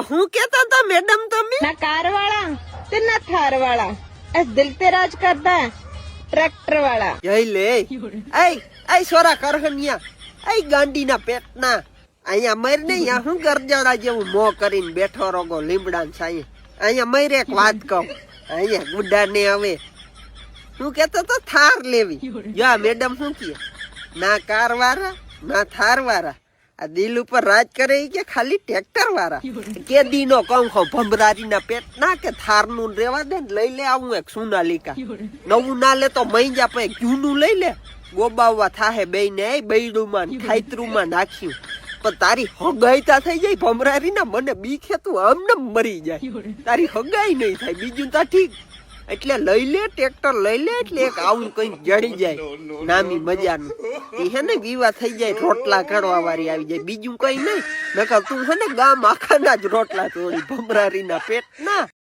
હું કેતા હતા મેડમ તમે ना कार वाला ते ना थार वाला ऐस दिल ते राज करता है ट्रैक्टर वाला જઈ લે એ સોરા કરહનિયા એ ગાંડીના પેટના અહીંયા મર ને અહીંયા હું ગરજાડા જેવું મો કરીને બેઠો રોગો લીમડા સાઈ અહીંયા મર એક વાત કહું અહીંયા ગુડા ને હવે હું કેતો તો થાર લેવી જા મેડમ શું કે ના કાર વાળા ના થાર વાળા આ દિલ ઉપર રાજ કરે કે ખાલી ટ્રેક્ટર વાળા કે દીનો કંખો ભમરારી ના પેટ ના કે થાર નું રેવા દે ને લઈ લે આવું એક સોનાલિકા નવું ના લે તો મહિજા પે જૂનું લઈ લે ગોબાવવા થાહે બે ને બૈડું માં ખાઈતરું માં નાખ્યું પણ તારી હગાઈતા થઈ જાય ભમરારી ના મને બીખે તું આમને મરી જાય તારી હગાઈ નહીં થાય બીજું તા ઠીક એટલે લઈ લે ટ્રેક્ટર લઈ લે એટલે એક આવું કઈ જડી જાય નામી મજાનું એ હે ને વિવાહ થઈ જાય રોટલા કાઢવા વાળી આવી જાય બીજું કઈ નહીં નકર તું હે ને ગામ આખાના જ રોટલા તોડી ભમરારી ના પેટ ના